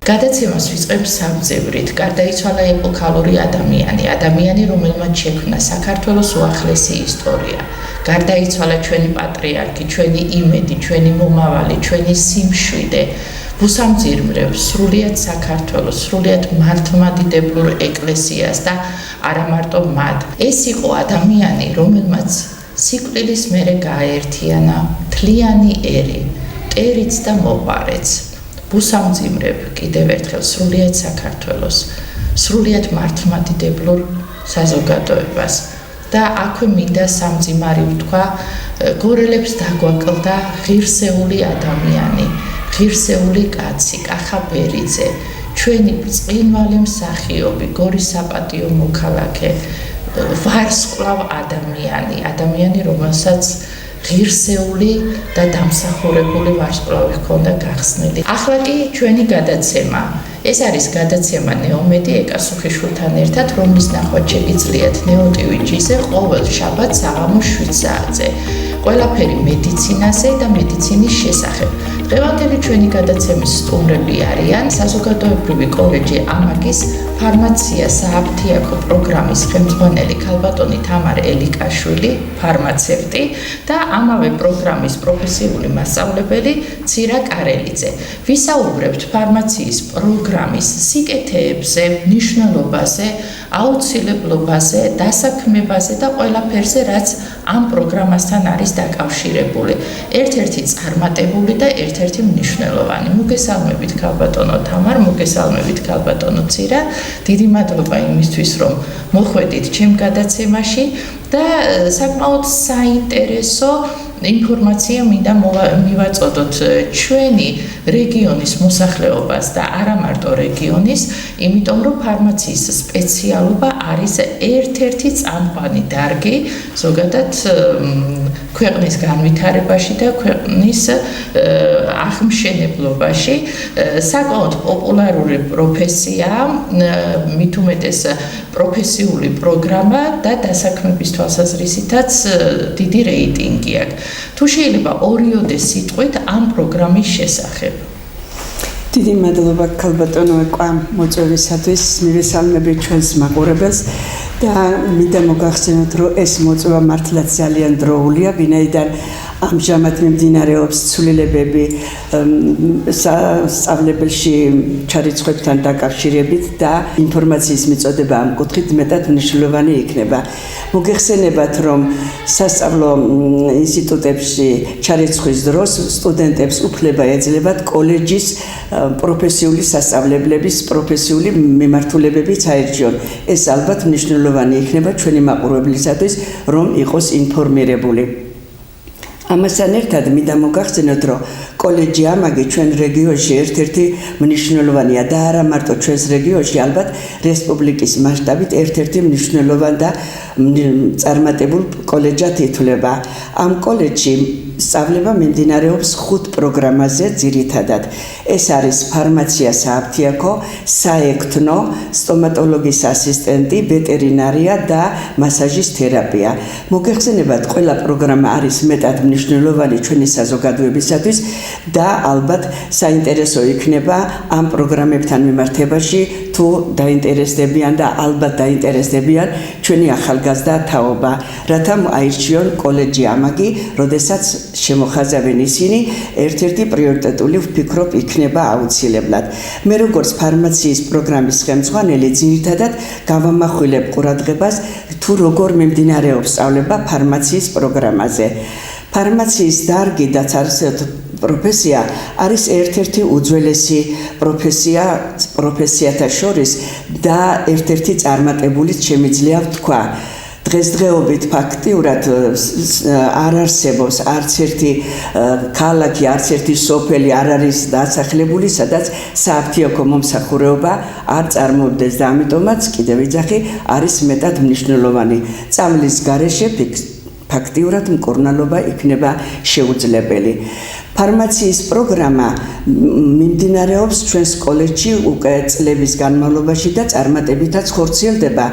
გადაცემას ვიწყებ სამძევრით. გარდაიცვალა ეპოქალური ადამიანი, რომელმაც შექმნა საქართველოს უახლესი ისტორია. გარდაიცვალა ჩვენი პატრიარქი, ჩვენი იმედი, ჩვენი მომავალი, ჩვენი სიმშვიდე. ვუსამძიმრებ სრულიად საქართველოს, სრულიად მართლმადიდებლურ ეკლესიას და არა მარტო მათ. ეს იყო ადამიანი, რომელმაც სიკვდილის მერე გააერთიანა მთლიანი ერი, მტერიც და მოყარეც. ვუსამძიმრებ კიდევ ერთხელ სრულიად საქართველოს, სრულიად მართლმადიდებლურ საზოგადოებას. და აქვე მინდა სამძიმარი ვთქვა, გორელებს დაგვაკლდა ღირსეული ადამიანი, ღირსეული კაცი, კახა ბერიძე, ჩვენი ბრწყინვალე მსახიობი, გორის საპატიო მოქალაქე, ვარსკვლავ ადამიანი, რომელსაც ღირსეული და დამსახურებული ვარსკვლავი ჰქონდა გახსნილი. ახლა კი ჩვენი გადაცემა. ეს არის გადაცემა ნეომედი ეკასუხიშვილთან ერთად, რომლის ნახვა შეგიძლიათ ნეოტივიჯიზე ყოველ შაბათს საღამოს 7 საათზე. ყველაფერი მედიცინაზე და მედიცინის შესახებ. დღევანდელი ჩვენი გადაცემის სტუმრები არიან საზოგადოებრივი კოლეჯი ამაგის ფარმაცია სააფთიაქო პროგრამის ხელმძღვანელი ქალბატონი თამარ ელიკაშვილი, ფარმაცევტი და ამავე პროგრამის პროფესიული მასწავლებელი ცირა კარელიძე. ვისაუბრებთ ფარმაციის პროგრამის სიკეთეებზე, მნიშვნელობაზე, აუცილებლობაზე, დასაქმებაზე და ყველაფერზე, რაც ამ პროგრამასთან არის დაკავშირებული. ერთ-ერთი წარმატებული და ერთ-ერთი მნიშვნელოვანი. მოგესალმებით ქალბატონო თამარ, მოგესალმებით ქალბატონო ცირა. დიდი მადლობა იმისთვის, რომ მოხვედით ჩემ გადაცემაში და საკმაოდ საინტერესო ინფორმაცია მინდა მივაწოდოთ ჩვენი რეგიონის მოსახლეობას და არა მარტო რეგიონის, იმიტომ რომ ფარმაციის სპეციალობა არის ერთ-ერთი წამყვანი დარგი ზოგადად ქვეყნის განვითარებაში და ქვეყნის აღმშენებლობაში. საკმაოდ პოპულარული პროფესიაა, მით უმეტეს პროფესიული პროგრამა და დასაქმების თვალსაზრისითაც დიდი რეიტინგი აქვს. თუ შეიძლება ორიოდე სიტყვით ამ პროგრამის შესახებ. დიდი მადლობა ქალბატონო მოწვევისათვის, მივესალმებით ჩვენს მაყურებელს და მინდა მოგახსენოთ, რომ ეს მოწვევა მართლაც ძალიან დროულია, ვინაიდან ამჟამად მიმდინარეობს ცვლილებები სწავლებელში ჩარიცხვებთან დაკავშირებით და ინფორმაციის მიწოდება ამ კუთხით მეტად მნიშვნელოვანი იქნება. მოგეხსენებათ, რომ სასწავლო ინსტიტუტებში ჩარიცხვის დროს სტუდენტებს უფლება ეძლებათ კოლეჯის პროფესიული სასწავლებლების პროფესიული მიმართულებები საერთოდ. ეს ალბათ მნიშვნელოვანი იქნება ჩვენი მაყურებლისათვის, რომ იყოს ინფორმირებული. ამასთან ერთად მინდა მოგახსენოთ, რომ კოლეჯი ამაგი ჩვენ რეგიონში ერთ-ერთი მნიშვნელოვანია და არა მარტო ჩვენს რეგიონში, ალბათ რესპუბლიკის მასშტაბით ერთ-ერთი მნიშვნელოვანი და წარმატებულ კოლეჯად ითვლება. ამ კოლეჯში სწავლება მიმდინარეობს 5 პროგრამაზე ძირითადად. ეს არის ფარმაცია სააფთიაქო, საექთნო, სტომატოლოგიის ასისტენტი, ვეტერინარია და მასაჟის თერაპია. მოგეხსენებათ, ყველა პროგრამა არის მეტად მნიშვნელოვანი ჩვენი საზოგადოებისათვის და ალბათ საინტერესო იქნება ამ პროგრამებთან მიმართებაში, თუ დაინტერესდებიან და ალბათ დაინტერესდებიან ჩვენი ახალგაზრდა თაობა, რათა აირჩიონ კოლეჯი ამაგი, როდესაც შემოხაზავენ ისინი, ერთ-ერთი პრიორიტეტული ვფიქრობ იქნება აუცილებლად. მე როგორც ფარმაციის პროგრამის ხელმძღვანელი ძირითადად გავამახვილებ ყურადღებას, თუ როგორ მიმდინარეობს სწავლება ფარმაციის პროგრამაზე. ფარმაციის დარგი და პროფესია არის ერთ-ერთი უძველესი პროფესიათა შორის და ერთ-ერთი წარმატებულიც შემიძლია ვთქვა. დღესდღეობით ფაქტიურად არ არსებობს არც ერთი ქალაქი, არც ერთი სოფელი არ არის დასახლებული, სადაც სააფთიაქო მომსახურება არ წარმოუდგენს და ამიტომაც კიდევ ვიძახი არის მეტად მნიშვნელოვანი. წამლის გარეშე ფაქტიურად მკურნალობა იქნება შეუძლებელი. ფარმაციის პროგრამა მიმდინარეობს ჩვენს კოლეჯში უკვე წლების განმავლობაში და წარმატებითაც ხორციელდება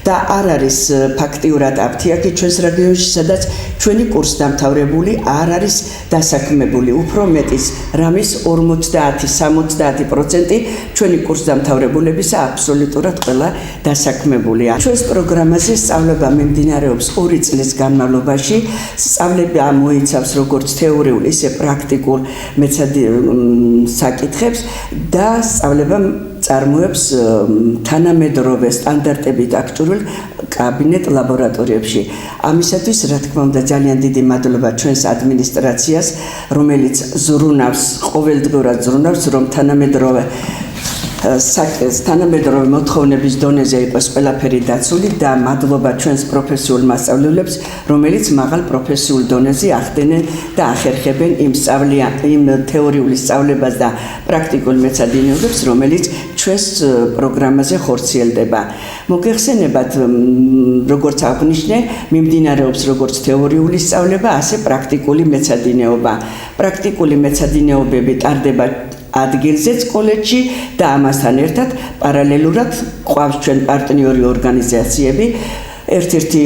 და არ არის ფაქტიურად აფთიაქი ჩვენს რეგიონში, სადაც ჩვენი კურსდამთავრებული არ არის დასაქმებული. უფრო მეტის რამის 50-70% ჩვენი კურსდამთავრებულებისა აბსოლუტურად ყველა დასაქმებულია. ჩვენს პროგრამაზე სწავლება მიმდინარეობს 2 წლის განმავლობაში. სწავლება მოიცავს როგორც თეორიულ, ისე პრაქტიკულ საკითხებს და სწავლება წარმოებს თანამედროვე სტანდარტებით აქტურულ კაბინეტ ლაბორატორიებში. ამისათვის, რა თქმა უნდა, ძალიან დიდი მადლობა ჩვენს ადმინისტრაციას, რომელიც ზრუნავს, ყოველდღურად ზრუნავს, რომ თანამედროვე მოთხოვნების დონეზე იყოს ყველაფერი დაცული და მადლობა ჩვენს პროფესიულ მასწავლებლებს, რომელიც მაღალ პროფესიულ დონეზე ახდენენ და ახერხებენ იმ თეორიული სწავლებას და პრაქტიკულ მეცადინეობებს, რომელიც ჩვენს პროგრამაზე ხორციელდება. მოგეხსენებათ, როგორც აღნიშნე, მიმდინარეობს როგორც თეორიული სწავლება, ასე პრაქტიკული მეცადინეობა. პრაქტიკული მეცადინეობები ტარდება ადგილზეც კოლეჯში და ამასთან ერთად პარალელურად ყავს ჩვენ პარტნიორი ორგანიზაციები. ერთ-ერთი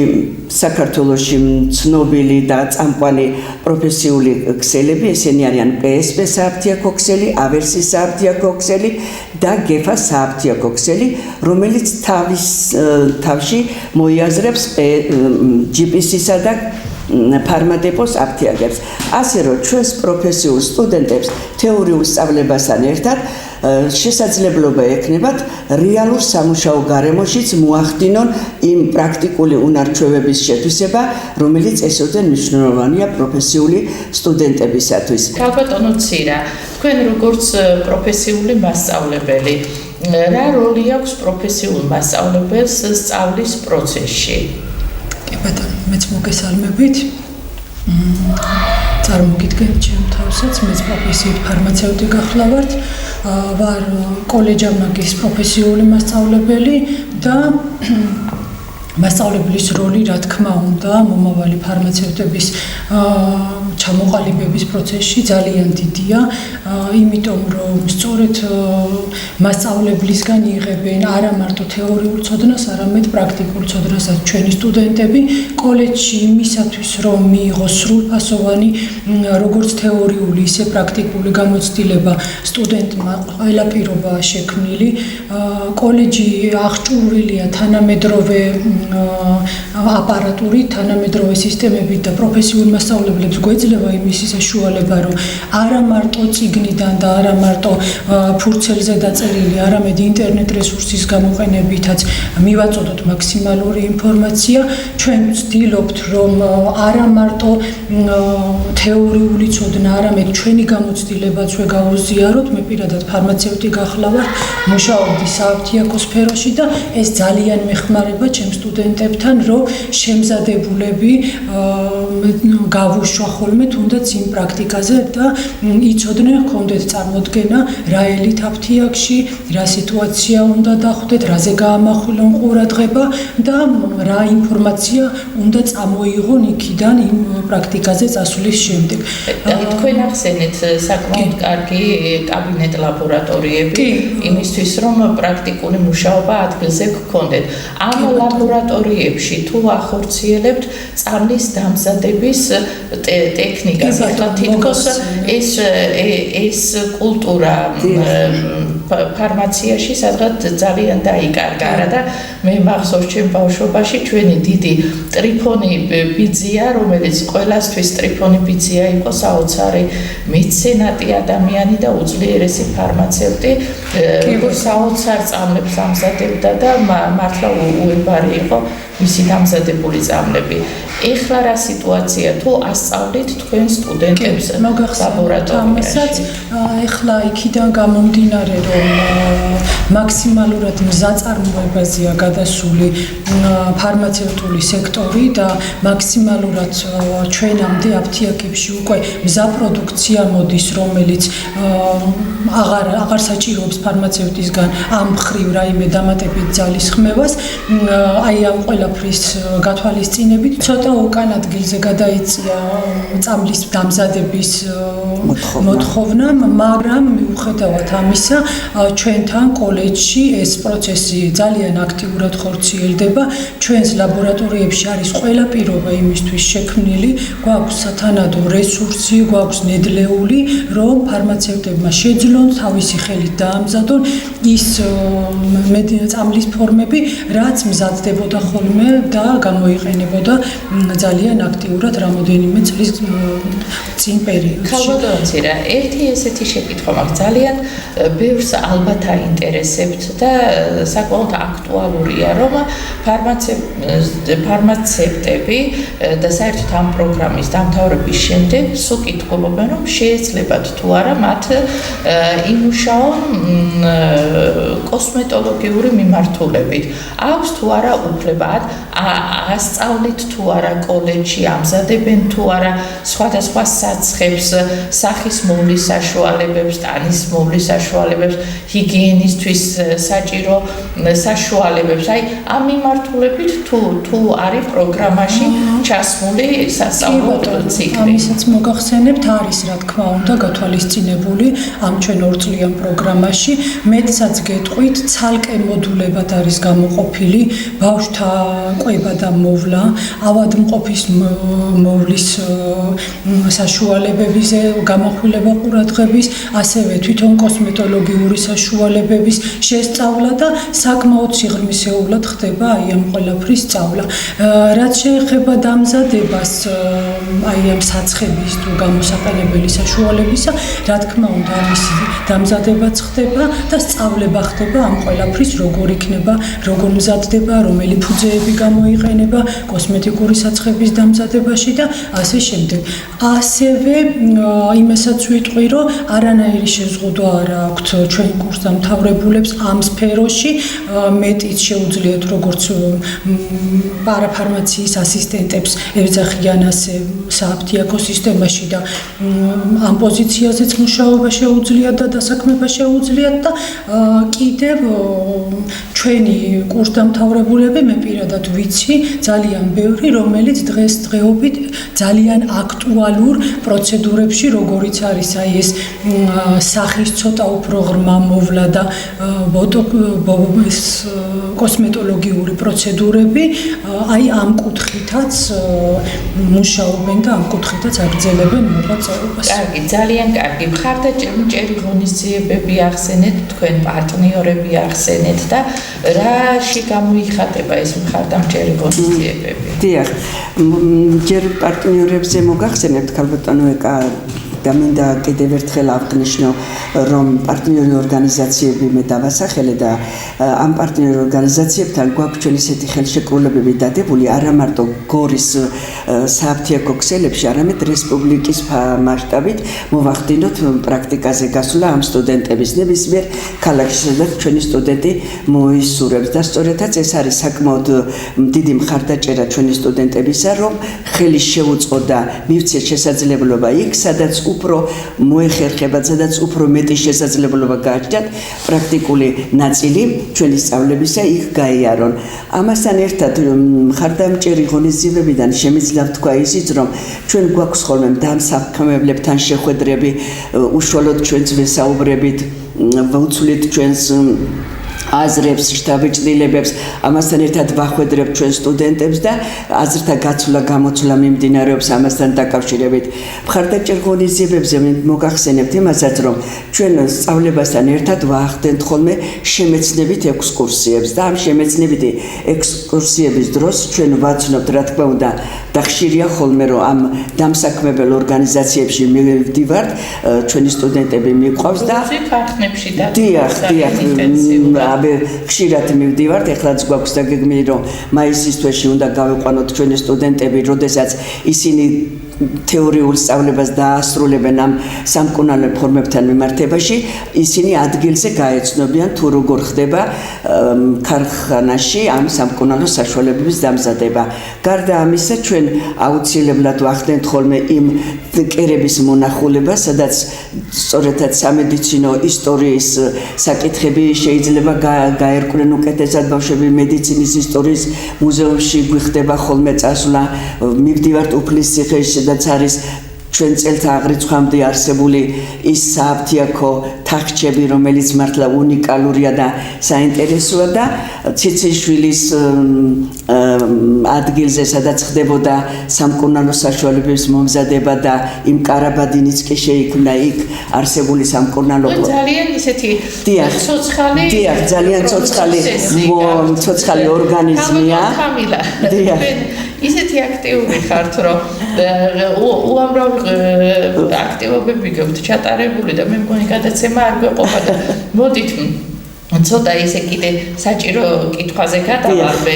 საქართველოში ცნობილი და წამყვანი პროფესიული ქსელები, ესენი არიან PSP სააფთიაქო ქსელი, ავერსის სააფთიაქო ქსელი და გეფა სააფთიაქო ქსელი, რომელიც თავში მოიაზრებს GPC-სა და ფარმადეპოს აფთიაგებს. ასე რომ ჩვენს პროფესიულ სტუდენტებს თეორიულ სწავლებასთან ერთად შესაძლებლობა ექნებათ რეალურ სამუშაო გარემოშიც მოახდინონ იმ პრაქტიკული უნარჩვევების შეთვისება, რომელიც ესოდენ მნიშვნელოვანია პროფესიული სტუდენტებისათვის. ქალბატონო ცირა, თქვენ როგორც პროფესიული მასწავლებელი, რა როლი აქვს პროფესიულ მასწავლებელს სწავლის პროცესში? ბატონო, მეც მოგესალმებით. წარმოგიდგენთ ჩემ თავსაც, მეც პროფესიით ფარმაცევტი გახლავართ. ვარ კოლეჯ ამაგის პროფესიული მასწავლებელი და მასწავლებლის როლი, რა თქმა უნდა, მომავალი ფარმაცევტების ჩამოყალიბების პროცესში ძალიან დიდია, იმიტომ რომ სწორედ მასწავლებლისგან იღებენ არა მარტო თეორიულ ცოდნას, არამედ პრაქტიკულ ცოდნასაც ჩვენი სტუდენტები კოლეჯში იმისათვის, რომ მიიღოს სრულფასოვანი როგორც თეორიული, ისე პრაქტიკული გამოცდილება სტუდენტმა ყველა პირობაა შექმნილი. კოლეჯი აღჭურვილია თანამედროვე აპარატური, თანამედროვე სისტემებით და პროფესიულ მასწავლებლებს გვეძლევა იმისი საშუალება, რომ არა მარტო წიგნიდან და არა მარტო ფურცელზე დაწერილი, არამედ ინტერნეტ რესურსის გამოყენებითაც მივაწოდოთ მაქსიმალური ინფორმაცია. ჩვენ ვცდილობთ, რომ არა მარტო თეორიული ცოდნა, არამედ ჩვენი გამოცდილებაც ვეგაუზიაროთ. მე პირადად ფარმაცევტი გახლავართ, მუშაობდი სააფთიაქო სფეროში და ეს ძალიან მეხმარება ჩემს სტუდენტებთან, რომ შემზადებულები გავუშვა ხოლმე თუნდაც იმ პრაქტიკაზე და იცოდნენ, ჰქონდეთ წარმოდგენა რა ელით აფთიაქში, რა სიტუაცია უნდა დახვდეთ, რაზე გაამახვილონ ყურადღება და რა ინფორმაცია უნდა წამოიღონ იქიდან იმ პრაქტიკაზე წასვლის შემდეგ. თქვენ ახსენეთ საკმაოდ კარგი კაბინეტ ლაბორატორიები იმისთვის, რომ პრაქტიკული მუშაობა ადგილზე გქონდეთ. ამ ლაბორატორიებში თუ ახორციელებთ წამლის დამზადების ტექნიკას, ახლა თითქოს ეს კულტურა ფარმაციაში სადღაც ძალიან დაიკარგა რა და მე მახსოვს ჩემ ბავშვობაში ჩვენი დიდი ტრიფონი ბიძია, რომელიც ყველასთვის ტრიფონი ბიძია იყო, საოცარი მეცენატი ადამიანი და უძლიერესი ფარმაცევტი, საოცარ წამლებს ამზადებდა და მართლა უებარი იყო მისი დამზადებული წამლები. ეხლა რა სიტუაცია, თუ ასწავლით თქვენ სტუდენტებს ლაბორატორიაში? ეხლა იქიდან გამომდინარე, რომ რომ მაქსიმალურად მზაწარმოებაზეა გადასული ფარმაცევტული სექტორი და მაქსიმალურად ჩვენამდე აფთიაქებში უკვე მზა პროდუქცია მოდის, რომელიც აღარ საჭიროებს ფარმაცევტისგან ამ მხრივ რაიმე დამატებით ძალის ხმევას. აი ამ ყველაფრის გათვალისწინებით ცოტა უკან ადგილზე გადაიწია წამლის დამზადების მოთხოვნა, მაგრამ მიუხედავად ამისა, ჩვენთან კოლეჯში ეს პროცესი ძალიან აქტიურად ხორციელდება. ჩვენს ლაბორატორიებში არის ყველა პირობა იმისთვის შექმნილი, გვაქვს სათანადო რესურსი, გვაქვს ნედლეული, რომ ფარმაცევტებმა შეძლონ თავისი ხელით დაამზადონ ის წამლის ფორმები, რაც მზადდებოდა ხოლმე და გამოიყენებოდა ძალიან აქტიურად რამოდენიმე წლის წინ პერიოდში. ხალბატონი რა, ერთი ესეთი შეკითხვა მაქვს, ძალიან ბევრს ალბათ აინტერესებთ და საკმაოდ აქტუალურია, რომ ფარმაცევტები და საერთოდ ამ პროგრამის დამთავრების შემდეგ სულ კითხულობენ, რომ შეეძლებათ თუ არა მათ იმუშაონ კოსმეტოლოგიური მიმართულებით. აქვს თუ არა უფლება ასწავლით თუ არა კოლეჯში, ამზადებენ თუ არა სხვადასხვა საცხებს, სახის მოვლის საშუალებებს, ტანის მოვლის საშუალებებს, ჰიგიენისთვის საჭირო საშუალებებს. აი ამ მიმართულებით თუ არის პროგრამაში ჩასმული სასწავლო ციკლი. ამისაც მოგახსენებთ, არის რა თქმა უნდა გათვალისწინებული ამ ჩვენ ორწლიან პროგრამაში. მეტსაც გეტყვით, ცალკე მოდულებად არის გამოყოფილი ბავშვთა ყვება და მოვლა, ავადმყოფის მოვლის საშუალებების გამახვილება ყურადღების, ასევე თვითონ კოსმეტოლოგიური საშუალებების შესწავლა და საკმაოდ სიღრმისეულად ხდება აი ამ ყველაფრის სწავლა. რაც შეეხება დამზადებას, აი ამ საცხების თუ გამოსაყენებელი საშუალებისა, რა თქმა უნდა მისი დამზადებაც ხდება და სწავლება ხდება ამ ყველაფრის როგორ იქნება, როგორ მზადდება, რომელი ფუძეები გამოიყენება კოსმეტიკური საცხების დამზადებაში და ასე შემდეგ. ასევე იმასაც ვიტყვი, რომ არანაირი შეზღუდვა არ აქვს ჩვენ კურსდამთავრებულებს ამ სფეროში, მეტიც შეუძლიათ როგორც პარაფარმაციის ასისტენტებს ეძახიან ასე სააფთიაქო სისტემაში და ამ პოზიციაზეც მუშაობა შეუძლიათ და დასაქმება შეუძლიათ და კიდევ ჩვენი კურსდამთავრებულები მე პირადად ვიცი ძალიან ბევრი, რომელიც დღესდღეობით ძალიან აქტუალურ პროცედურებში, როგორიც არის აი ეს სახის ცოტა უფრო ღრმა მოვლა და კოსმეტოლოგიური პროცედურები, აი ამ კუთხითაც მუშაობენ და ამ კუთხითაც აგრძელებენ მოღვაწეობას. კარგი, ძალიან კარგი. მხარდამჭერი ღონისძიებები ახსენეთ, თქვენ პარტნიორები ახსენეთ და რაში გამოიხატება ეს მხარდამჭერი ღონისძიებები? დიახ, ჯერ პარტნიორებზე მოგახსენებთ, ხალბატონო ეკა და მინდა კიდევ ერთხელ აღნიშნო, რომ პარტნიორი ორგანიზაციები მე დავასახელე და ამ პარტნიორი ორგანიზაციებთან გვაქვს ჩვენ ისეთი ხელშეკრულებები დადებული არა მარტო გორის სააფთიაქო ქსელებში, არამედ რესპუბლიკის მასშტაბით მოვახდინოთ პრაქტიკაზე გასვლა ამ სტუდენტების ნებისმიერ ქალაქში, სადაც ჩვენი სტუდენტი მოისურვებს და სწორედაც ეს არის საკმაოდ დიდი მხარდაჭერა ჩვენი სტუდენტებისა, რომ ხელი შეუწყო და მივცეთ შესაძლებლობა იქ, სადაც უფრო მოეხერხება, სადაც უფრო მეტი შესაძლებლობა გააჩნდათ პრაქტიკული ნაწილი ჩვენი სწავლებისა იქ გაიარონ. ამასთან ერთად მხარდამჭერი ღონისძიებებიდან შემიძლია ვთქვა ისიც, რომ ჩვენ გვაქვს ხოლმე დამსაქმებლებთან შეხვედრები, უშუალოდ ჩვენს ვესაუბრებით, ვუცვლით ჩვენს აზრებს, შთაბეჭდილებებს, ამასთან ერთად ვახვედრებთ ჩვენ სტუდენტებს და აზრთა გაცვლა გამოცვლა მიმდინარეობს ამასთან დაკავშირებით. მხარდაჭერ ღონისძიებებზე მოგახსენებთ იმასაც, რომ ჩვენ სწავლებასთან ერთად ვაახდენთ ხოლმე შემეცნებით ექსკურსიებს და ამ შემეცნებითი ექსკურსიების დროს ჩვენ ვაცნობთ, რა თქმა უნდა, და ხშირია ხოლმე, რომ ამ დამსაქმებელ ორგანიზაციებში მივდივართ, ჩვენი სტუდენტები მიყვავს და ქარხნებში და დიახ, ხშირად მივდივართ, ეხლაც გვაქვს დაგეგმილი, რომ მაისის თვეში უნდა გავიყვანოთ ჩვენი სტუდენტები, როდესაც ისინი თეორიულ სწავლებას დაასრულებენ ამ სამკურნალო ფორმებთან მიმართებაში, ისინი ადგილზე გაეცნობიან თუ როგორ ხდება ქარხანაში ამ სამკურნალო საშუალებების დამზადება. გარდა ამისა, ჩვენ აუცილებლად ვახდენთ ხოლმე იმ კერების მონახულება, სადაც სწორედაც სამედიცინო ისტორიის საკითხები შეიძლება გაერკვნენ უკეთესად ბავშვები მედიცინის ისტორიის მუზეუმში გვიხდება ხოლმე წასვლა, მივდივართ უფლისციხეში, სადაც არის ჩვენ წელთა აღრიცხვამდე არსებული ის სააფთიაქო თახჩები, რომელიც მართლა უნიკალურია და საინტერესოა და ციციშვილის ადგილზე, სადაც ხდებოდა სამკურნალო საშუალებების მომზადება და იმ კარაბადინიც კი შეიქმნა იქ არსებული სამკურნალო ძალიან ისეთი ცოცხალი ძალიან ცოცხალი ორგანიზმია. ისეთი აქტიური ხართ, რომ უამრავ აქტივობები გქონთ ჩატარებული და მე მგონი გადაცემა არ გვეყოფა და მოდით ცოტა ისე კიდე საჭირო კითხვაზე გადავარდე.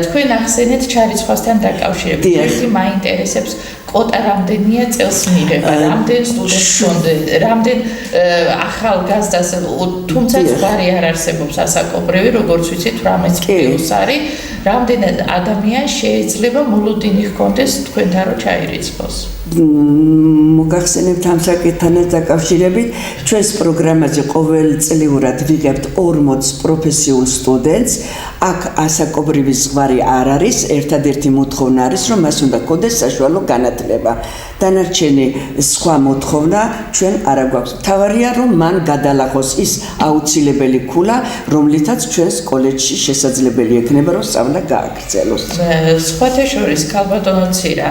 თქვენ ახსენეთ ჩარიცხვასთან დაკავშირებით. ერთი მაინტერესებს კოტა რამდენია წელს მიიღება, რამდენ სტუდენტს, რამდენ ახალგაზრდას, თუმცა ზღვარი არ არსებობს ასაკობრივი, როგორც ვიცით, 18+ არის, რამდენ ადამიანს შეიძლება მოლოდინი ჰქონდეს თქვენთან რომ ჩაირიცხოს. მოგახსენებთ ამ საკითხთან დაკავშირებით, ჩვენს პროგრამაზე ყოველწლიურად ვიღებთ 40 პროფესიულ სტუდენტს. აქ ასაკობრივი ზღვარი არ არის, ერთადერთი მოთხოვნა არის, რომ მას უნდა ჰქონდეს საშუალო განათლება. დანარჩენი სხვა მოთხოვნა ჩვენ არ გვაქვს. მთავარია, რომ მან გადალახოს ის აუცილებელი ქულა, რომლითაც ჩვენს კოლეჯში შესაძლებელი ექნება, რომ სწავლა გააგრძელოს. სხვათა შორის ქალბატონო ცირა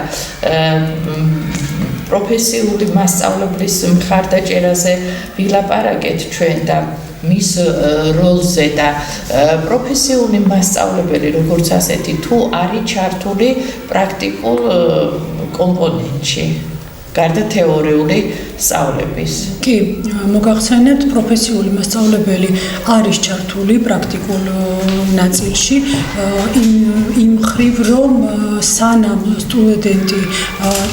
პროფესიული მასწავლებლის მხარდაჭერაზე ვილაპარაკეთ ჩვენ და მის როლზე და პროფესიული მასწავლებელი როგორც ასეთი თუ არის ჩართული პრაქტიკულ კომპონენტში გარდა თეორიული სწავლების. კი, მოგახსენებთ, პროფესიული მასწავლებელი არის ჩართული პრაქტიკულ ნაწილში, იმ ხრივ, რომ სანამ სტუდენტი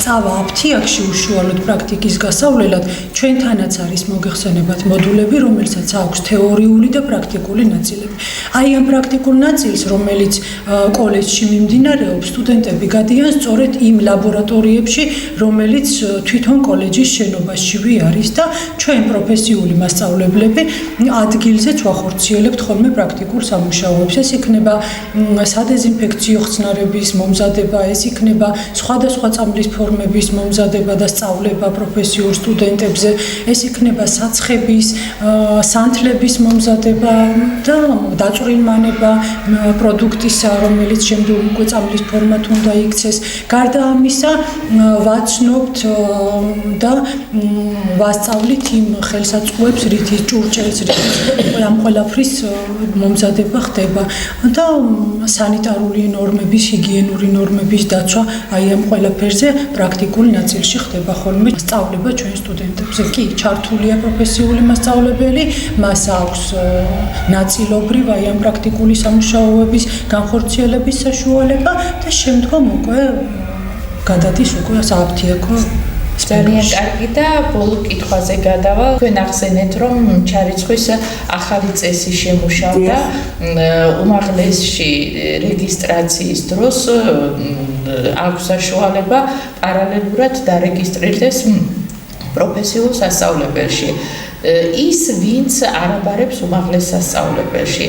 წავა აფთიაქში უშუალოდ პრაქტიკის გასავლელად, ჩვენთანაც არის მოგეხსენებათ მოდულები, რომელსაც აქვს თეორიული და პრაქტიკული ნაწილები. აი ამ პრაქტიკულ ნაწილს, რომელიც კოლეჯში მიმდინარეობს, სტუდენტები გადიან სწორედ იმ ლაბორატორიებში, რომელიც თვითონ კოლეჯის შენობაშივე არის და ჩვენ პროფესიული მასწავლებლები ადგილზეც ვახორციელებთ ხოლმე პრაქტიკულ სამუშაოებს. ეს იქნება სადეზინფექციო ხსნარების მომზადება, ეს იქნება სხვადასხვა წამლის ფორმების მომზადება და სწავლება პროფესიულ სტუდენტებზე, ეს იქნება საცხების, სანთლების მომზადება და დაწვრილმანება პროდუქტისა, რომელიც შემდგომ უკვე წამლის ფორმად უნდა იქცეს. გარდა ამისა, ვაცნობთ და ვასწავლით იმ ხელსაწყოებს, რითიც ჭურჭელს, რითიც ამ ყველაფრის მომზადება ხდება და სანიტარული ნორმების, ჰიგიენური ნორმების დაცვა აი ამ ყველაფერზე პრაქტიკულ ნაწილში ხდება ხოლმე სწავლება ჩვენ სტუდენტებზე. კი, ჩართულია პროფესიული მასწავლებელი, მას აქვს ნაწილობრივ აი ამ პრაქტიკული სამუშაოების განხორციელების საშუალება და შემდგომ უკვე გადადის უკვე სააფთიაქო. ძალიან კარგი და ბოლო კითხვაზე გადავალ. თქვენ ახსენეთ, რომ ჩარიცხვის ახალი წესი შემუშავდა უმაღლესში რეგისტრაციის დროს აქვს საშუალება პარალელურად დარეგისტრირდეს პროფესიულ სასწავლებელში. ის ვინც არ აბარებს უმაღლეს სასწავლებელში,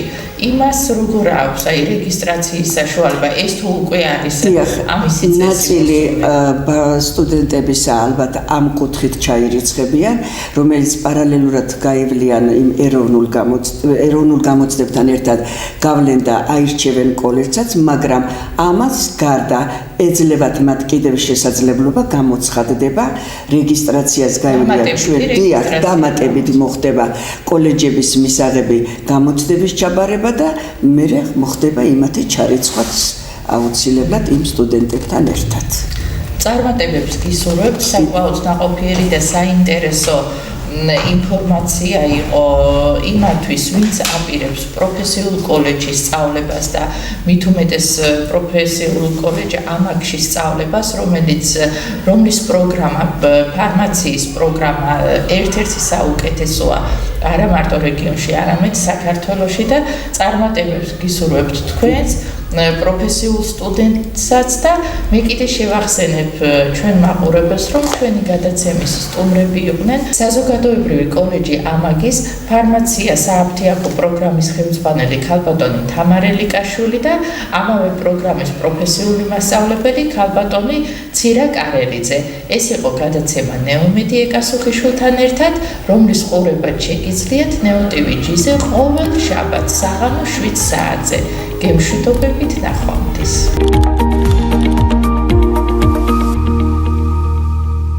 იმას როგორ აქვს აი რეგისტრაციის საშუალება, ეს თუ უკვე არის ამისი წესი. ნაწილი სტუდენტებისა ალბათ ამ კუთხით ჩაირიცხებიან, რომელიც პარალელურად გაივლიან იმ ეროვნულ გამოცდებთან ერთად გავლენ და აირჩევენ კოლეჯსაც, მაგრამ ამას გარდა ეძლევათ მათ კიდევ შესაძლებლობა გამოცხადდება რეგისტრაციას გაივლიან ჩვენ დიახ დამატებით მოხდება კოლეჯების მისაღები გამოცდების ჩაბარება და მერე მოხდება იმათი ჩარიცხვაც აუცილებლად იმ სტუდენტებთან ერთად. წარმატებებს გისურვებთ, საკმაოდ ნაყოფიერი და საინტერესო ინფორმაცია იყო იმათვის, ვინც აპირებს პროფესიულ კოლეჯის სწავლებას და მით უმეტეს პროფესიულ კოლეჯ ამაგში სწავლებას, რომლის პროგრამა, ფარმაციის პროგრამა ერთ-ერთი საუკეთესოა არა მარტო რეგიონში, არამედ საქართველოში და წარმატებებს გისურვებთ თქვენს პროფესიულ სტუდენტსაც და მე კიდე შევახსენებ ჩვენ მაყურებელს, რომ ჩვენი გადაცემის სტუმრები იყვნენ საზოგადოებრივი კოლეჯი ამაგის ფარმაცია სააფთიაქო პროგრამის ხელმძღვანელი ქალბატონი თამარე ლიკაშვილი და ამავე პროგრამის პროფესიული მასწავლებელი ქალბატონი ცირა კარელიძე. ეს იყო გადაცემა ნეომედი ეკასუხიშვილთან ერთად, რომლის ყურებაც შეგიძლიათ NEO TV G-ზე ყოველ შაბათს საღამო 7 საათზე. გემშვიდობებით ნახვამდის.